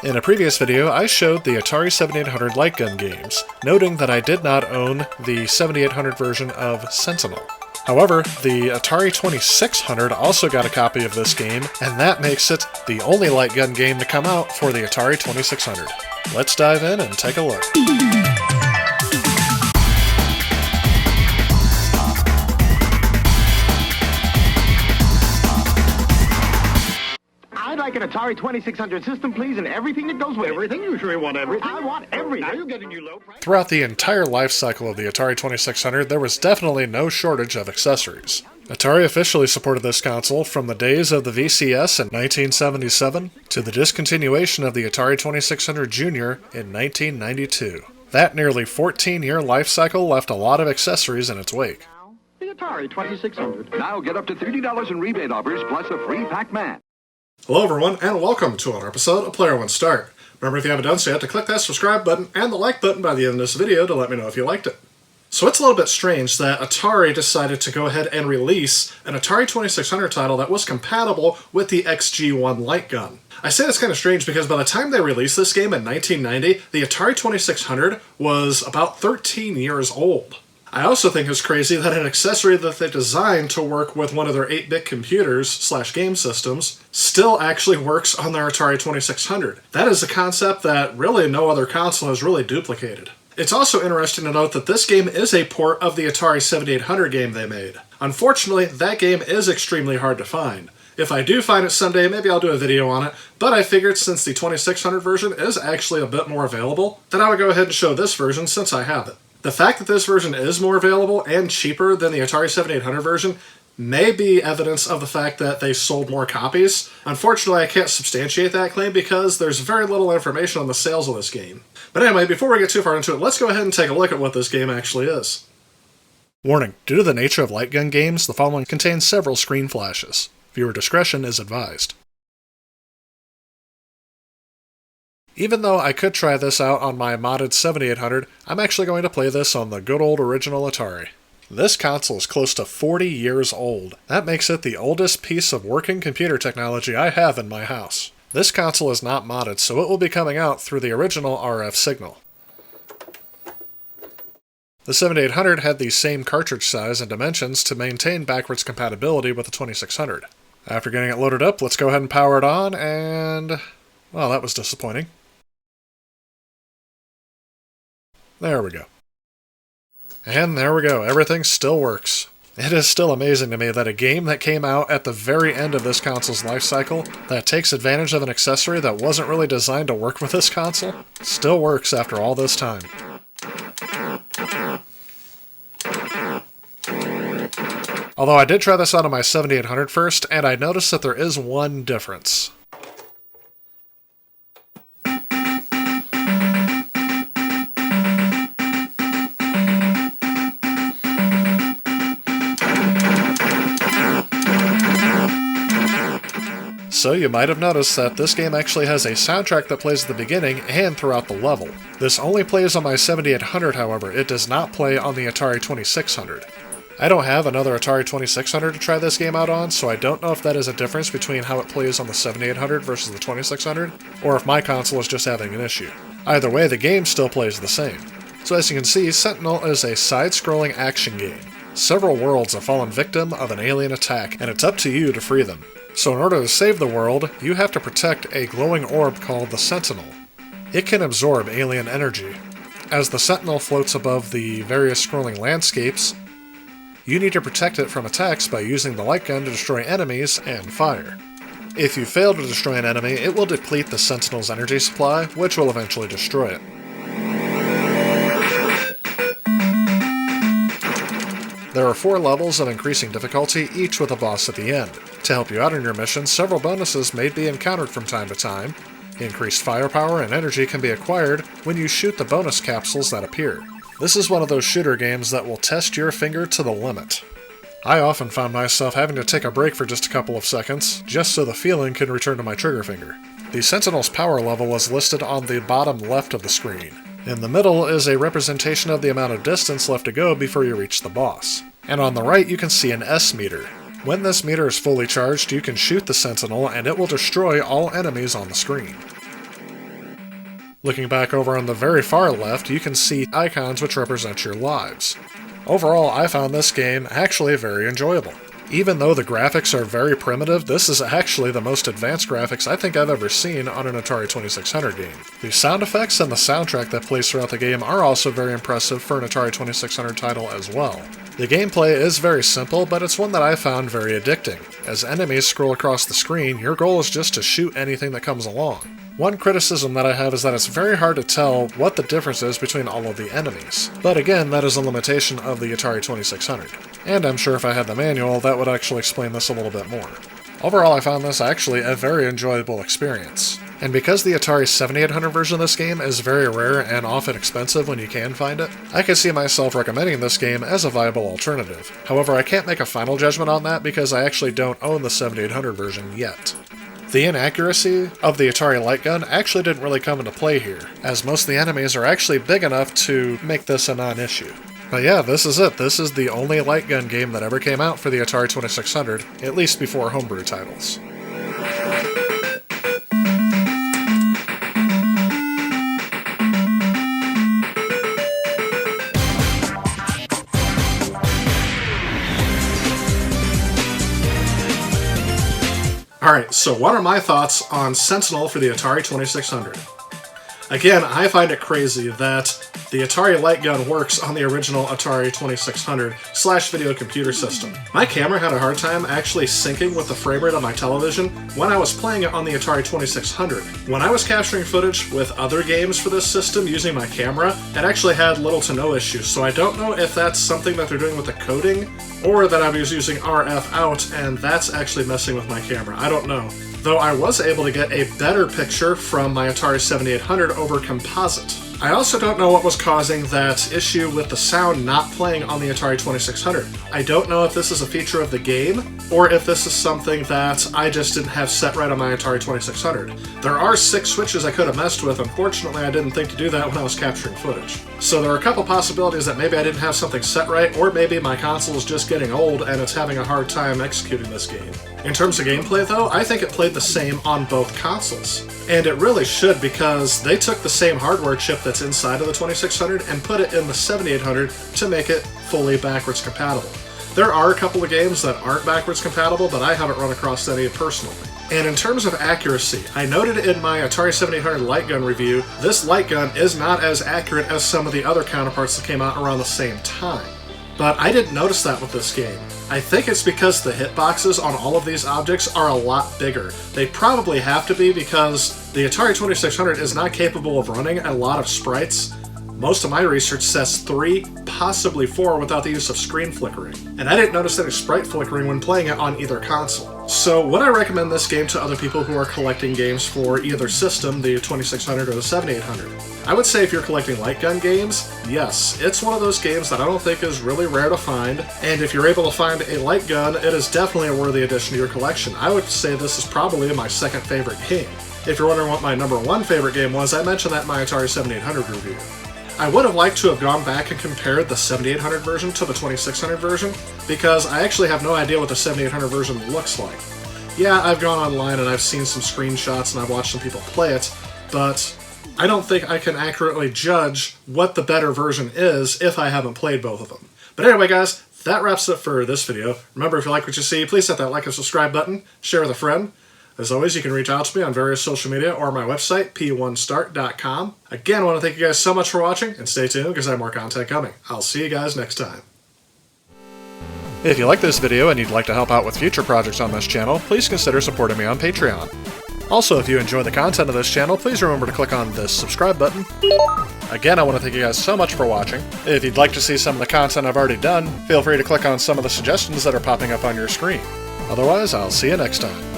In a previous video, I showed the Atari 7800 light gun games, noting that I did not own the 7800 version of Sentinel. However, the Atari 2600 also got a copy of this game, and that makes it the only light gun game to come out for the Atari 2600. Let's dive in and take a look. I'd like an Atari 2600 system, please, and everything that goes with it. Everything? You sure you want everything? I want everything. Now you're getting your low price. Throughout the entire life cycle of the Atari 2600, there was definitely no shortage of accessories. Atari officially supported this console from the days of the VCS in 1977 to the discontinuation of the Atari 2600 Junior in 1992. That nearly 14-year life cycle left a lot of accessories in its wake. The Atari 2600. Now get up to $30 in rebate offers plus a free Pac-Man. Hello everyone, and welcome to another episode of Player One Start. Remember, if you haven't done so yet, to click that subscribe button and the like button by the end of this video to let me know if you liked it. So it's a little bit strange that Atari decided to go ahead and release an Atari 2600 title that was compatible with the XG1 light gun. I say that's kind of strange because by the time they released this game in 1990, the Atari 2600 was about 13 years old. I also think it's crazy that an accessory that they designed to work with one of their 8-bit computers / game systems still actually works on their Atari 2600. That is a concept that really no other console has really duplicated. It's also interesting to note that this game is a port of the Atari 7800 game they made. Unfortunately, that game is extremely hard to find. If I do find it someday, maybe I'll do a video on it, but I figured since the 2600 version is actually a bit more available, then I would go ahead and show this version since I have it. The fact that this version is more available and cheaper than the Atari 7800 version may be evidence of the fact that they sold more copies. Unfortunately, I can't substantiate that claim because there's very little information on the sales of this game. But anyway, before we get too far into it, let's go ahead and take a look at what this game actually is. Warning, due to the nature of light gun games, the following contains several screen flashes. Viewer discretion is advised. Even though I could try this out on my modded 7800, I'm actually going to play this on the good old original Atari. This console is close to 40 years old. That makes it the oldest piece of working computer technology I have in my house. This console is not modded, so it will be coming out through the original RF signal. The 7800 had the same cartridge size and dimensions to maintain backwards compatibility with the 2600. After getting it loaded up, let's go ahead and power it on, and well, that was disappointing. There we go. And there we go, everything still works. It is still amazing to me that a game that came out at the very end of this console's life cycle, that takes advantage of an accessory that wasn't really designed to work with this console, still works after all this time. Although I did try this out on my 7800 first, and I noticed that there is one difference. So you might have noticed that this game actually has a soundtrack that plays at the beginning and throughout the level. This only plays on my 7800, however, it does not play on the Atari 2600. I don't have another Atari 2600 to try this game out on, so I don't know if that is a difference between how it plays on the 7800 versus the 2600, or if my console is just having an issue. Either way, the game still plays the same. So as you can see, Sentinel is a side-scrolling action game. Several worlds have fallen victim of an alien attack, and it's up to you to free them. So in order to save the world, you have to protect a glowing orb called the Sentinel. It can absorb alien energy. As the Sentinel floats above the various scrolling landscapes, you need to protect it from attacks by using the light gun to destroy enemies and fire. If you fail to destroy an enemy, it will deplete the Sentinel's energy supply, which will eventually destroy it. There are 4 levels of increasing difficulty, each with a boss at the end. To help you out in your mission, several bonuses may be encountered from time to time. Increased firepower and energy can be acquired when you shoot the bonus capsules that appear. This is one of those shooter games that will test your finger to the limit. I often found myself having to take a break for just a couple of seconds, just so the feeling can return to my trigger finger. The Sentinel's power level is listed on the bottom left of the screen. In the middle is a representation of the amount of distance left to go before you reach the boss. And on the right you can see an S meter. When this meter is fully charged, you can shoot the Sentinel and it will destroy all enemies on the screen. Looking back over on the very far left, you can see icons which represent your lives. Overall, I found this game actually very enjoyable. Even though the graphics are very primitive, this is actually the most advanced graphics I think I've ever seen on an Atari 2600 game. The sound effects and the soundtrack that plays throughout the game are also very impressive for an Atari 2600 title as well. The gameplay is very simple, but it's one that I found very addicting. As enemies scroll across the screen, your goal is just to shoot anything that comes along. One criticism that I have is that it's very hard to tell what the difference is between all of the enemies. But again, that is a limitation of the Atari 2600. And I'm sure if I had the manual, that would actually explain this a little bit more. Overall, I found this actually a very enjoyable experience. And because the Atari 7800 version of this game is very rare and often expensive when you can find it, I can see myself recommending this game as a viable alternative. However, I can't make a final judgment on that because I actually don't own the 7800 version yet. The inaccuracy of the Atari light gun actually didn't really come into play here, as most of the enemies are actually big enough to make this a non-issue. But yeah, this is it. This is the only light gun game that ever came out for the Atari 2600, at least before homebrew titles. Alright, so what are my thoughts on Sentinel for the Atari 2600? Again, I find it crazy that the Atari light gun works on the original Atari 2600/video computer system. My camera had a hard time actually syncing with the frame rate on my television when I was playing it on the Atari 2600. When I was capturing footage with other games for this system using my camera, it actually had little to no issues, so I don't know if that's something that they're doing with the coding, or that I was using RF out and that's actually messing with my camera. I don't know. Though I was able to get a better picture from my Atari 7800 over composite. I also don't know what was causing that issue with the sound not playing on the Atari 2600. I don't know if this is a feature of the game, or if this is something that I just didn't have set right on my Atari 2600. There are 6 switches I could have messed with. Unfortunately, I didn't think to do that when I was capturing footage. So there are a couple possibilities that maybe I didn't have something set right, or maybe my console is just getting old and it's having a hard time executing this game. In terms of gameplay though, I think it played the same on both consoles. And it really should, because they took the same hardware chip that's inside of the 2600 and put it in the 7800 to make it fully backwards compatible. There are a couple of games that aren't backwards compatible, but I haven't run across any personally. And in terms of accuracy, I noted in my Atari 7800 light gun review, this light gun is not as accurate as some of the other counterparts that came out around the same time. But I didn't notice that with this game. I think it's because the hitboxes on all of these objects are a lot bigger. They probably have to be because the Atari 2600 is not capable of running a lot of sprites. Most of my research says 3, possibly 4 without the use of screen flickering. And I didn't notice any sprite flickering when playing it on either console. So would I recommend this game to other people who are collecting games for either system, the 2600 or the 7800? I would say if you're collecting light gun games, yes. It's one of those games that I don't think is really rare to find, and if you're able to find a light gun, it is definitely a worthy addition to your collection. I would say this is probably my second favorite game. If you're wondering what my number 1 favorite game was, I mentioned that in my Atari 7800 review. I would have liked to have gone back and compared the 7800 version to the 2600 version, because I actually have no idea what the 7800 version looks like. Yeah, I've gone online and I've seen some screenshots and I've watched some people play it, but I don't think I can accurately judge what the better version is if I haven't played both of them. But anyway guys, that wraps it for this video. Remember, if you like what you see, please hit that like and subscribe button, share with a friend. As always, you can reach out to me on various social media or my website, p1start.com. Again, I want to thank you guys so much for watching, and stay tuned because I have more content coming. I'll see you guys next time. If you like this video and you'd like to help out with future projects on this channel, please consider supporting me on Patreon. Also, if you enjoy the content of this channel, please remember to click on this subscribe button. Again, I want to thank you guys so much for watching. If you'd like to see some of the content I've already done, feel free to click on some of the suggestions that are popping up on your screen. Otherwise, I'll see you next time.